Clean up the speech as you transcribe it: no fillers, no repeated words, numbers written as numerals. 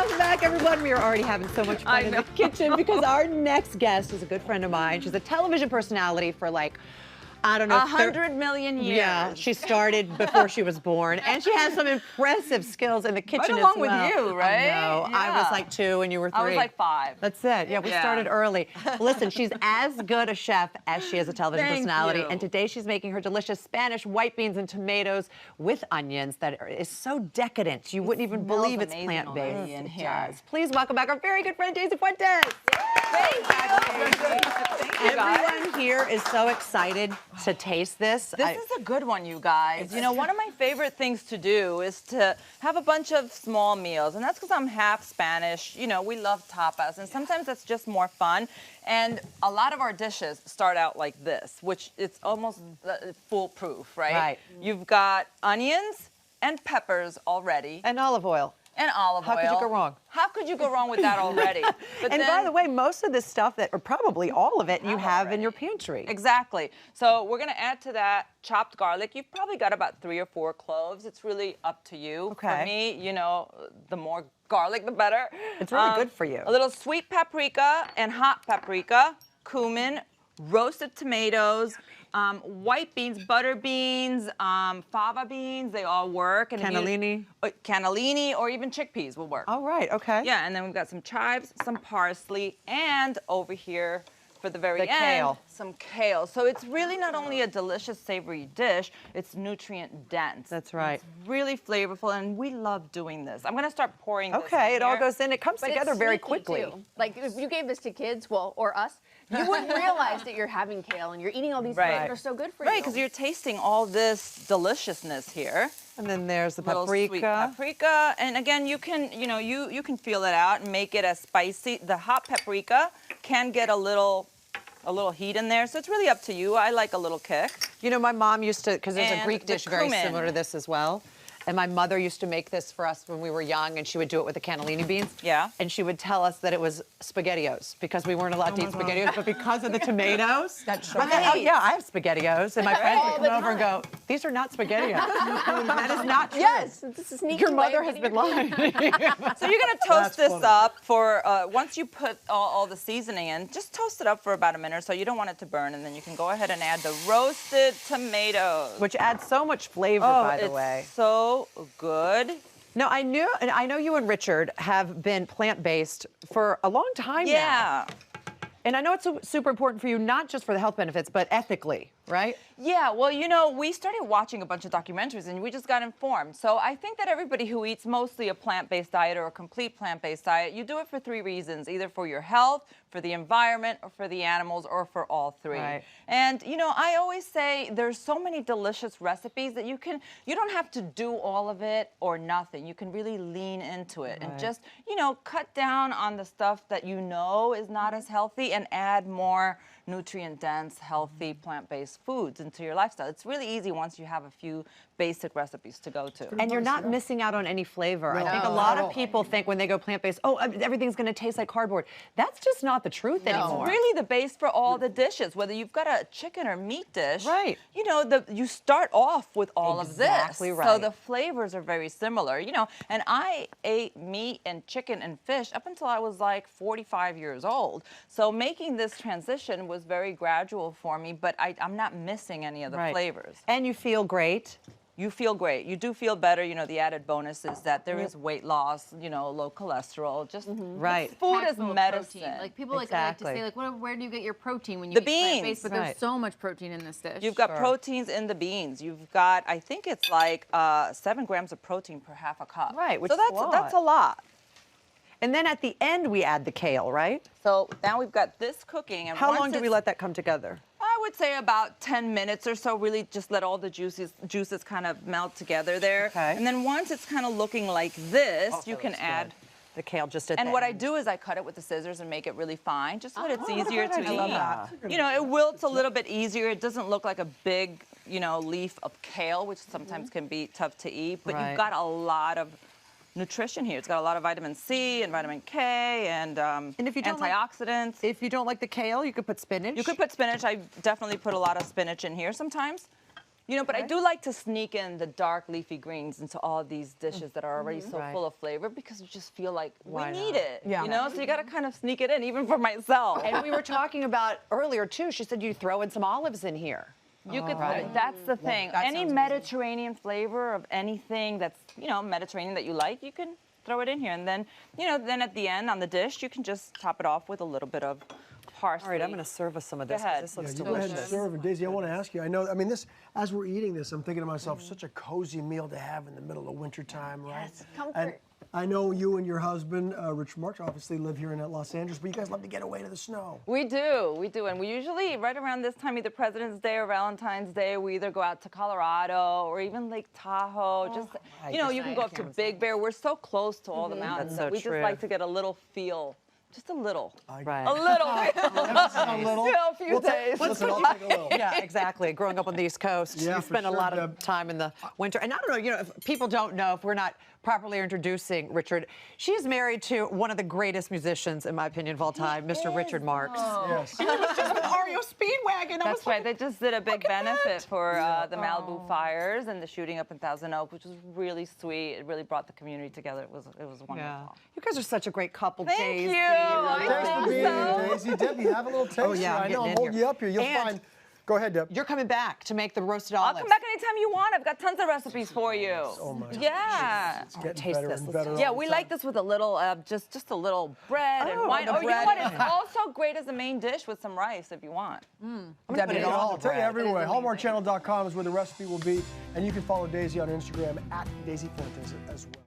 Welcome back, everyone. We are already having so much fun in the kitchen because our next guest is a good friend of mine. She's a television personality for like, I don't know, 100 million years. Yeah, she started before she was born, and she has some impressive skills in the kitchen right along as well. with you, right? I know. Yeah. I was like 2 and you were 3. I was like 5. That's it. Yeah, we started early. Listen, she's as good a chef as she is a television personality, and today she's making her delicious Spanish white beans and tomatoes with onions that is so decadent. You wouldn't even believe it's plant-based. In here. Please welcome back our very good friend Daisy Fuentes. Thank you. Everyone here is so excited to taste this. This is a good one, you guys. You know, one of my favorite things to do is to have a bunch of small meals, and that's because I'm half Spanish. You know, we love tapas, and sometimes that's just more fun. And a lot of our dishes start out like this, which it's almost foolproof, right? Right. You've got onions and peppers already. And olive oil. And olive oil. How could you go wrong? How could you go wrong with that already? But And by the way, most of this stuff, or probably all of it, you have in your pantry. Exactly. So we're going to add to that chopped garlic. You've probably got about 3 or 4 cloves. It's really up to you. Okay. For me, you know, the more garlic, the better. It's really good for you. A little sweet paprika and hot paprika, cumin, roasted tomatoes, white beans, butter beans, fava beans, they all work. And Cannellini. Cannellini or even chickpeas will work. All right, okay. Yeah, and then we've got some chives, some parsley, and over here for the very end, kale. some kale. So it's really not only a delicious savory dish, it's nutrient dense. That's right. It's really flavorful, and we love doing this. I'm gonna start pouring this Okay, in it all here. goes in. It comes But together it's very sneaky, quickly. too. Like, if you gave this to kids, well, or us, you wouldn't realize that you're having kale and you're eating all these foods that are so good for you. Right, because you're tasting all this deliciousness here. And then there's the Little paprika. sweet paprika, and again, you can, you know, you can feel it out and make it as spicy. The hot paprika can get a little heat in there, so it's really up to you. I like a little kick. You know, my mom used to, because there's a And Greek the dish very cumin. similar to this as well. And my mother used to make this for us when we were young, and she would do it with the cannellini beans. Yeah. And she would tell us that it was SpaghettiOs because we weren't allowed to eat SpaghettiOs, but because of the tomatoes. That's right. Oh, yeah, I have SpaghettiOs. And my friends would come over and go, these are not SpaghettiOs. That is not true. Yes, it's a sneaky Your way mother of has getting been lying. So you're gonna toast this up for, once you put all the seasoning in, just toast it up for about a minute or so. You don't want it to burn, and then you can go ahead and add the roasted tomatoes. Which adds so much flavor, by the way. It's so good. No, I know you and Richard have been plant-based for a long time now. Yeah. And I know it's super important for you, not just for the health benefits, but ethically, right? Yeah, well, you know, we started watching a bunch of documentaries and we just got informed. So I think that everybody who eats mostly a plant-based diet or a complete plant-based diet, you do it for 3 reasons, either for your health, for the environment, or for the animals, or for all 3. Right. And, you know, I always say there's so many delicious recipes that you don't have to do all of it or nothing. You can really lean into it and just, you know, cut down on the stuff that you know is not as healthy and add more nutrient-dense, healthy, plant-based foods into your lifestyle. It's really easy once you have a few basic recipes to go to. And you're not missing out on any flavor. I think a lot of people think when they go plant-based, oh, everything's going to taste like cardboard. That's just not the truth anymore. It's really the base for all the dishes, whether you've got a chicken or meat dish. Right. You know, you start off with all of this. Exactly right. So the flavors are very similar, you know. And I ate meat and chicken and fish up until I was like 45 years old. So making this transition was very gradual for me, but I'm not missing any of the flavors. And you feel great. You feel great. You do feel better. You know, the added bonus is that there is weight loss, you know, low cholesterol. Just Right. Food Packed is full of medicine. protein. Like people like to say, like, where do you get your protein when you The eat beans. plant-based? But there's so much protein in this dish. You've got proteins in the beans. You've got, I think it's like 7 grams of protein per half a cup. Right, which so is a lot. that's a lot. And then at the end, we add the kale, right? So now we've got this cooking. And How once long do we let that come together? I would say about 10 minutes or so. Really just let all the juices kind of melt together there. Okay. And then once it's kind of looking like this, you can add the kale just at And the what I end. do is I cut it with the scissors and make it really fine, just so that it's easier to eat. I love that. You know, it wilts a little bit easier. It doesn't look like a big, you know, leaf of kale, which sometimes can be tough to eat. But you've got a lot of nutrition here. It's got a lot of vitamin C and vitamin K and if you don't antioxidants. If you don't like the kale, you could put spinach. You could put spinach. I definitely put a lot of spinach in here sometimes. You know, but I do like to sneak in the dark leafy greens into all these dishes that are already so full of flavor because you just feel like we need it. Yeah. You know, so you got to kind of sneak it in, even for myself. And we were talking about earlier too. She said you throw in some olives in here. You could. That's the thing. Any Mediterranean flavor of anything that's Mediterranean that you like, you can throw it in here, and then then at the end on the dish, you can just top it off with a little bit of parsley. All right, I'm going to serve us some of this. Go ahead. This looks Go delicious. ahead and serve. And Daisy, I want to ask you. I mean, this as we're eating this, I'm thinking to myself, such a cozy meal to have in the middle of wintertime, right? Yes, comfort. And I know you and your husband, Rich Marks, obviously live here in Los Angeles, but you guys love to get away to the snow. We do, and we usually right around this time, either President's Day or Valentine's Day, we either go out to Colorado or even Lake Tahoe. You can go up to Big Bear. We're so close to all the mountains that we just like to get a little feel. Just a little. Right. A little. A little. Still a few days. Listen, I'll take a little. Yeah, exactly. Growing up on the East Coast, Yeah, you for spend a sure, lot of Deb. time in the winter. And I don't know, if people don't know, if we're not properly introducing Richard, she's married to one of the greatest musicians, in my opinion, of all time, Mr. Richard Marks. Yes. And it was just with REO Speedwagon. That's right. They just did a big benefit for the Malibu fires and the shooting up in Thousand Oaks, which was really sweet. It really brought the community together. It was wonderful. Yeah. You guys are such a great couple, Thank Daisy. you. Thanks for being here, Daisy. Debbie, have a little taste. Oh, yeah, I'm I know, getting I'm in holding here. you up here. You'll And find. Go ahead, Deb. You're coming back to make the roasted I'll olives. come back anytime you want. I've got tons of recipes for you. Oh my God. Yeah. It's getting taste better this. and Let's better. Yeah, all the we time. like this with a little, just a little bread and Oh, wine. the Or you know bread. what? It's also great as a main dish with some rice if you want. I'm gonna put it I'll all tell you bread. everywhere. HallmarkChannel.com is where the recipe will be, and you can follow Daisy on Instagram at Daisy Fuentes as well.